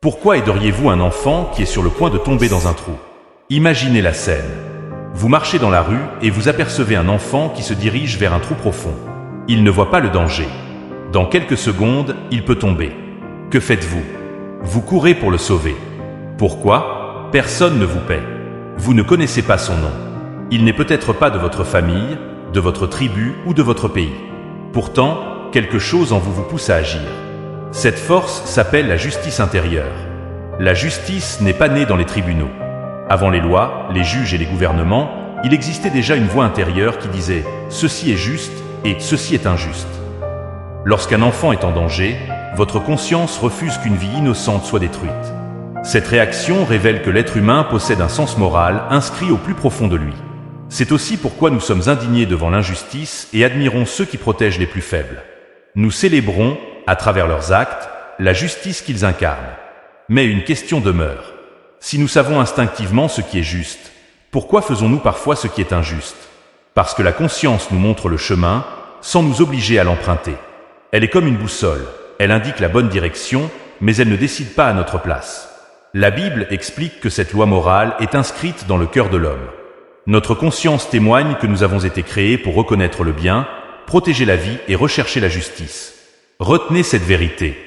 Pourquoi aideriez-vous un enfant qui est sur le point de tomber dans un trou? Imaginez la scène. Vous marchez dans la rue et vous apercevez un enfant qui se dirige vers un trou profond. Il ne voit pas le danger. Dans quelques secondes, il peut tomber. Que faites-vous? Vous courez pour le sauver. Pourquoi? Personne ne vous paie. Vous ne connaissez pas son nom. Il n'est peut-être pas de votre famille, de votre tribu ou de votre pays. Pourtant, quelque chose en vous vous pousse à agir. Cette force s'appelle la justice intérieure. La justice n'est pas née dans les tribunaux. Avant les lois, les juges et les gouvernements, il existait déjà une voix intérieure qui disait « ceci est juste » et « ceci est injuste ». Lorsqu'un enfant est en danger, votre conscience refuse qu'une vie innocente soit détruite. Cette réaction révèle que l'être humain possède un sens moral inscrit au plus profond de lui. C'est aussi pourquoi nous sommes indignés devant l'injustice et admirons ceux qui protègent les plus faibles. Nous célébrons, à travers leurs actes, la justice qu'ils incarnent. Mais une question demeure. Si nous savons instinctivement ce qui est juste, pourquoi faisons-nous parfois ce qui est injuste? Parce que la conscience nous montre le chemin, sans nous obliger à l'emprunter. Elle est comme une boussole, elle indique la bonne direction, mais elle ne décide pas à notre place. La Bible explique que cette loi morale est inscrite dans le cœur de l'homme. Notre conscience témoigne que nous avons été créés pour reconnaître le bien, protéger la vie et rechercher la justice. Retenez cette vérité.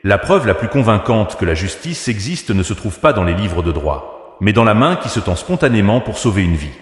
La preuve la plus convaincante que la justice existe ne se trouve pas dans les livres de droit, mais dans la main qui se tend spontanément pour sauver une vie.